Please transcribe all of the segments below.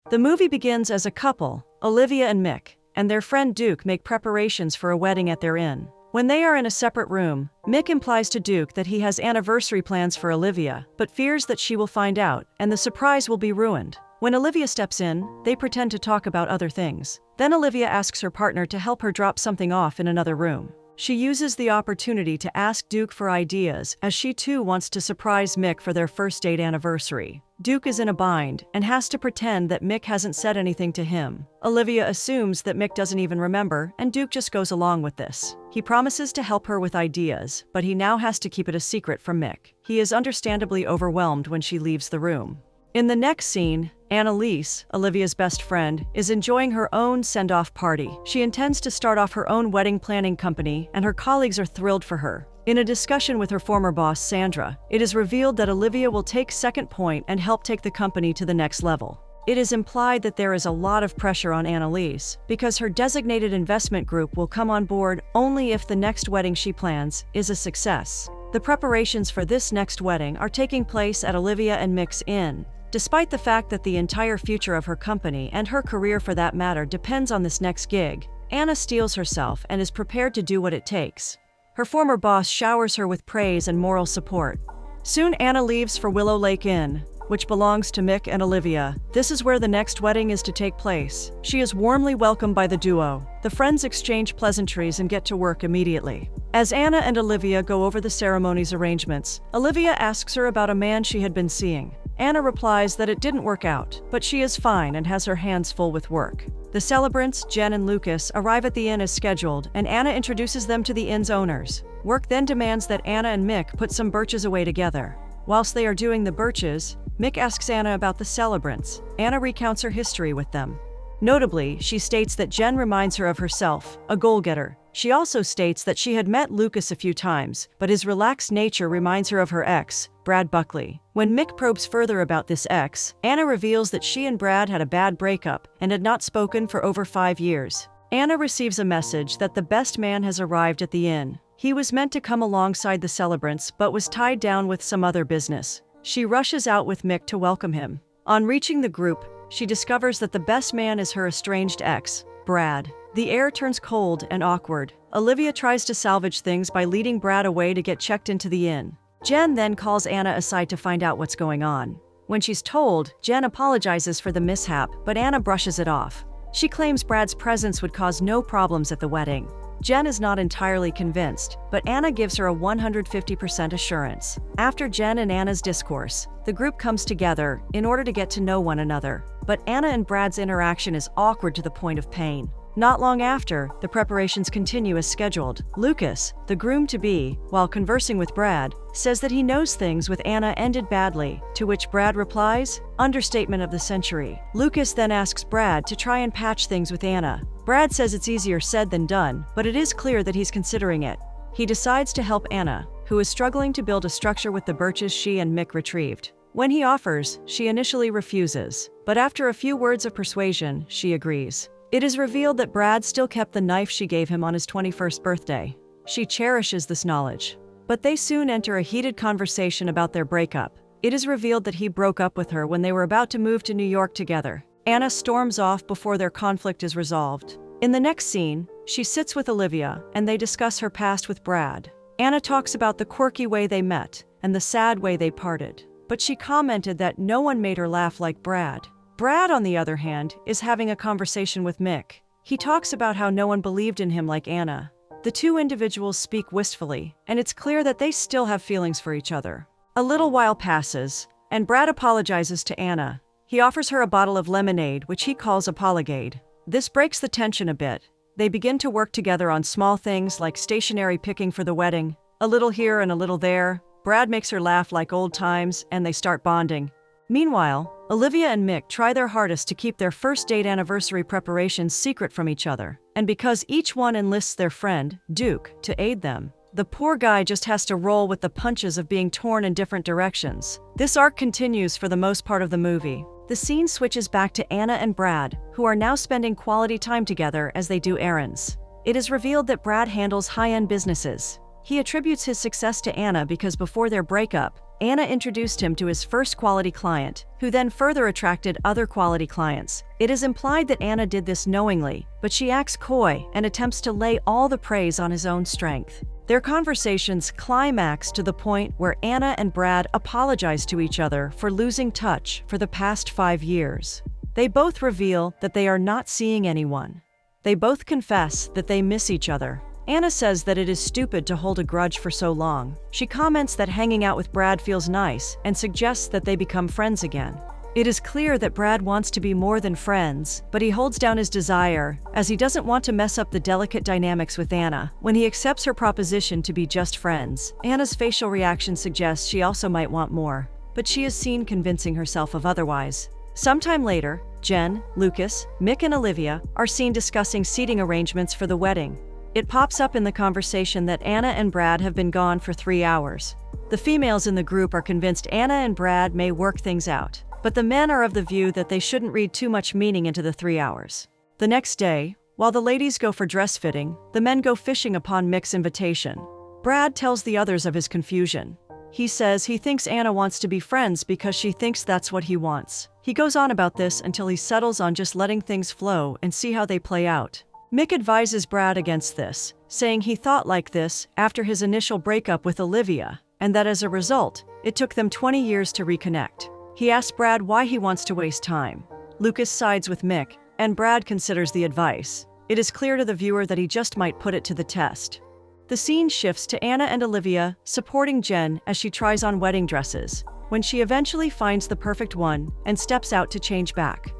The movie begins as a couple, Olivia and Mick, and their friend Duke make preparations for a wedding at their inn. When they are in a separate room, Mick implies to Duke that he has anniversary plans for Olivia, but fears that she will find out, and the surprise will be ruined. When Olivia steps in, they pretend to talk about other things. Then Olivia asks her partner to help her drop something off in another room. She uses the opportunity to ask Duke for ideas, as she too wants to surprise Mick for their first date anniversary. Duke is in a bind and has to pretend that Mick hasn't said anything to him. Olivia assumes that Mick doesn't even remember, and Duke just goes along with this. He promises to help her with ideas, but he now has to keep it a secret from Mick. He is understandably overwhelmed when she leaves the room. In the next scene, Annalise, Olivia's best friend, is enjoying her own send-off party. She intends to start off her own wedding planning company, and her colleagues are thrilled for her. In a discussion with her former boss, Sandra, it is revealed that Olivia will take second point and help take the company to the next level. It is implied that there is a lot of pressure on Annalise, because her designated investment group will come on board only if the next wedding she plans is a success. The preparations for this next wedding are taking place at Olivia and Mick's inn. Despite the fact that the entire future of her company, and her career for that matter, depends on this next gig, Anna steels herself and is prepared to do what it takes. Her former boss showers her with praise and moral support. Soon Anna leaves for Willow Lake Inn, which belongs to Mick and Olivia. This is where the next wedding is to take place. She is warmly welcomed by the duo. The friends exchange pleasantries and get to work immediately. As Anna and Olivia go over the ceremony's arrangements, Olivia asks her about a man she had been seeing. Anna replies that it didn't work out, but she is fine and has her hands full with work. The celebrants, Jen and Lucas, arrive at the inn as scheduled, and Anna introduces them to the inn's owners. Work then demands that Anna and Mick put some birches away together. Whilst they are doing the birches, Mick asks Anna about the celebrants. Anna recounts her history with them. Notably, she states that Jen reminds her of herself, a goal-getter. She also states that she had met Lucas a few times, but his relaxed nature reminds her of her ex, Brad Buckley. When Mick probes further about this ex, Anna reveals that she and Brad had a bad breakup and had not spoken for over 5 years. Anna receives a message that the best man has arrived at the inn. He was meant to come alongside the celebrants but was tied down with some other business. She rushes out with Mick to welcome him. On reaching the group, she discovers that the best man is her estranged ex, Brad. The air turns cold and awkward. Olivia tries to salvage things by leading Brad away to get checked into the inn. Jen then calls Anna aside to find out what's going on. When she's told, Jen apologizes for the mishap, but Anna brushes it off. She claims Brad's presence would cause no problems at the wedding. Jen is not entirely convinced, but Anna gives her a 150% assurance. After Jen and Anna's discourse, the group comes together in order to get to know one another, but Anna and Brad's interaction is awkward to the point of pain. Not long after, the preparations continue as scheduled. Lucas, the groom-to-be, while conversing with Brad, says that he knows things with Anna ended badly, to which Brad replies, "Understatement of the century." Lucas then asks Brad to try and patch things with Anna. Brad says it's easier said than done, but it is clear that he's considering it. He decides to help Anna, who is struggling to build a structure with the birches she and Mick retrieved. When he offers, she initially refuses, but after a few words of persuasion, she agrees. It is revealed that Brad still kept the knife she gave him on his 21st birthday. She cherishes this knowledge. But they soon enter a heated conversation about their breakup. It is revealed that he broke up with her when they were about to move to New York together. Anna storms off before their conflict is resolved. In the next scene, she sits with Olivia, and they discuss her past with Brad. Anna talks about the quirky way they met, and the sad way they parted. But she commented that no one made her laugh like Brad. Brad, on the other hand, is having a conversation with Mick. He talks about how no one believed in him like Anna. The two individuals speak wistfully, and it's clear that they still have feelings for each other. A little while passes, and Brad apologizes to Anna. He offers her a bottle of lemonade, which he calls Apologade. This breaks the tension a bit. They begin to work together on small things like stationery picking for the wedding. A little here and a little there. Brad makes her laugh like old times, and they start bonding. Meanwhile, Olivia and Mick try their hardest to keep their first date anniversary preparations secret from each other, and because each one enlists their friend, Duke, to aid them, the poor guy just has to roll with the punches of being torn in different directions. This arc continues for the most part of the movie. The scene switches back to Anna and Brad, who are now spending quality time together as they do errands. It is revealed that Brad handles high-end businesses. He attributes his success to Anna because before their breakup, Anna introduced him to his first quality client, who then further attracted other quality clients. It is implied that Anna did this knowingly, but she acts coy and attempts to lay all the praise on his own strength. Their conversations climax to the point where Anna and Brad apologize to each other for losing touch for the past 5 years. They both reveal that they are not seeing anyone. They both confess that they miss each other. Anna says that it is stupid to hold a grudge for so long. She comments that hanging out with Brad feels nice and suggests that they become friends again. It is clear that Brad wants to be more than friends, but he holds down his desire as he doesn't want to mess up the delicate dynamics with Anna when he accepts her proposition to be just friends. Anna's facial reaction suggests she also might want more, but she is seen convincing herself of otherwise. Sometime later, Jen, Lucas, Mick, and Olivia are seen discussing seating arrangements for the wedding. It pops up in the conversation that Anna and Brad have been gone for 3 hours. The females in the group are convinced Anna and Brad may work things out, but the men are of the view that they shouldn't read too much meaning into the 3 hours. The next day, while the ladies go for dress fitting, the men go fishing upon Mick's invitation. Brad tells the others of his confusion. He says he thinks Anna wants to be friends because she thinks that's what he wants. He goes on about this until he settles on just letting things flow and see how they play out. Mick advises Brad against this, saying he thought like this after his initial breakup with Olivia, and that as a result, it took them 20 years to reconnect. He asks Brad why he wants to waste time. Lucas sides with Mick, and Brad considers the advice. It is clear to the viewer that he just might put it to the test. The scene shifts to Anna and Olivia supporting Jen as she tries on wedding dresses, when she eventually finds the perfect one and steps out to change back.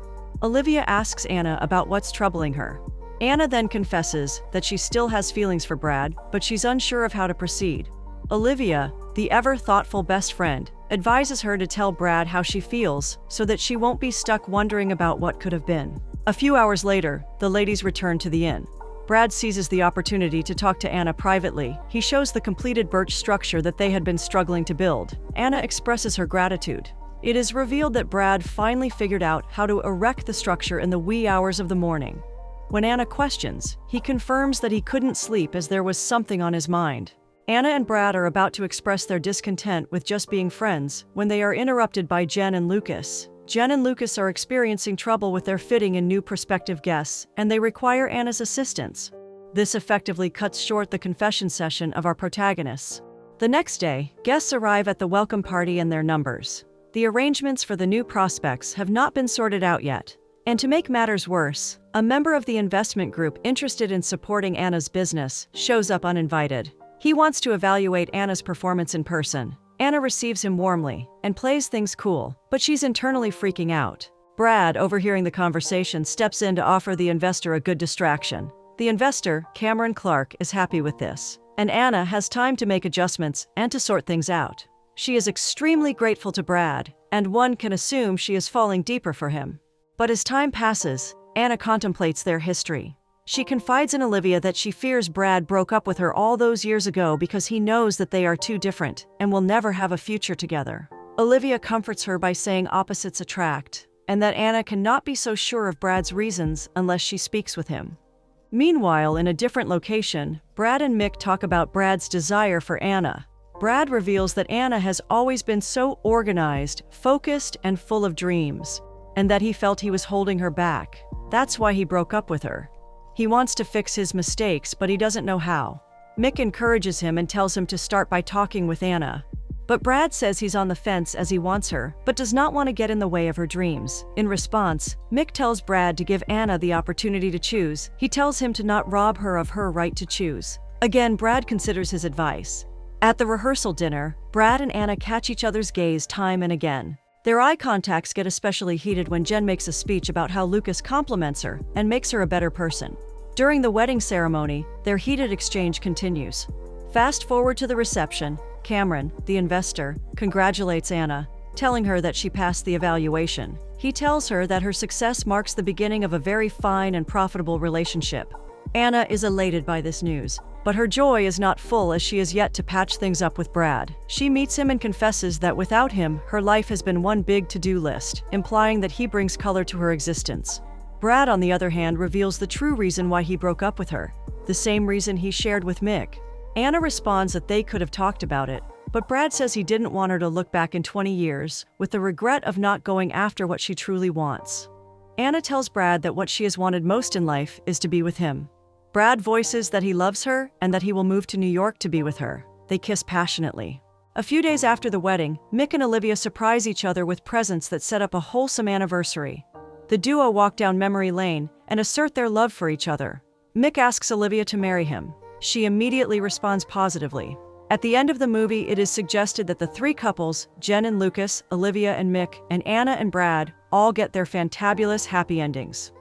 Olivia asks Anna about what's troubling her. Anna then confesses that she still has feelings for Brad, but she's unsure of how to proceed. Olivia, the ever-thoughtful best friend, advises her to tell Brad how she feels so that she won't be stuck wondering about what could have been. A few hours later, the ladies return to the inn. Brad seizes the opportunity to talk to Anna privately. He shows the completed birch structure that they had been struggling to build. Anna expresses her gratitude. It is revealed that Brad finally figured out how to erect the structure in the wee hours of the morning. When Anna questions, he confirms that he couldn't sleep as there was something on his mind. Anna and Brad are about to express their discontent with just being friends when they are interrupted by Jen and Lucas. Jen and Lucas are experiencing trouble with their fitting in new prospective guests, and they require Anna's assistance. This effectively cuts short the confession session of our protagonists. The next day, guests arrive at the welcome party in their numbers. The arrangements for the new prospects have not been sorted out yet. And to make matters worse, a member of the investment group interested in supporting Anna's business shows up uninvited. He wants to evaluate Anna's performance in person. Anna receives him warmly and plays things cool, but she's internally freaking out. Brad, overhearing the conversation, steps in to offer the investor a good distraction. The investor, Cameron Clark, is happy with this, and Anna has time to make adjustments and to sort things out. She is extremely grateful to Brad, and one can assume she is falling deeper for him. But as time passes, Anna contemplates their history. She confides in Olivia that she fears Brad broke up with her all those years ago because he knows that they are too different and will never have a future together. Olivia comforts her by saying opposites attract, and that Anna cannot be so sure of Brad's reasons unless she speaks with him. Meanwhile, in a different location, Brad and Mick talk about Brad's desire for Anna. Brad reveals that Anna has always been so organized, focused, and full of dreams, and that he felt he was holding her back. That's why he broke up with her. He wants to fix his mistakes, but he doesn't know how. Mick encourages him and tells him to start by talking with Anna. But Brad says he's on the fence as he wants her, but does not want to get in the way of her dreams. In response, Mick tells Brad to give Anna the opportunity to choose. He tells him to not rob her of her right to choose. Again, Brad considers his advice. At the rehearsal dinner, Brad and Anna catch each other's gaze time and again. Their eye contacts get especially heated when Jen makes a speech about how Lucas compliments her and makes her a better person. During the wedding ceremony, their heated exchange continues. Fast forward to the reception. Cameron, the investor, congratulates Anna, telling her that she passed the evaluation. He tells her that her success marks the beginning of a very fine and profitable relationship. Anna is elated by this news, but her joy is not full as she is yet to patch things up with Brad. She meets him and confesses that without him, her life has been one big to-do list, implying that he brings color to her existence. Brad, on the other hand, reveals the true reason why he broke up with her, the same reason he shared with Mick. Anna responds that they could have talked about it, But Brad says he didn't want her to look back in 20 years, with the regret of not going after what she truly wants. Anna tells Brad that what she has wanted most in life is to be with him. Brad voices that he loves her and that he will move to New York to be with her. They kiss passionately. A few days after the wedding, Mick and Olivia surprise each other with presents that set up a wholesome anniversary. The duo walk down memory lane and assert their love for each other. Mick asks Olivia to marry him. She immediately responds positively. At the end of the movie, it is suggested that the three couples, Jen and Lucas, Olivia and Mick, and Anna and Brad, all get their fantabulous happy endings.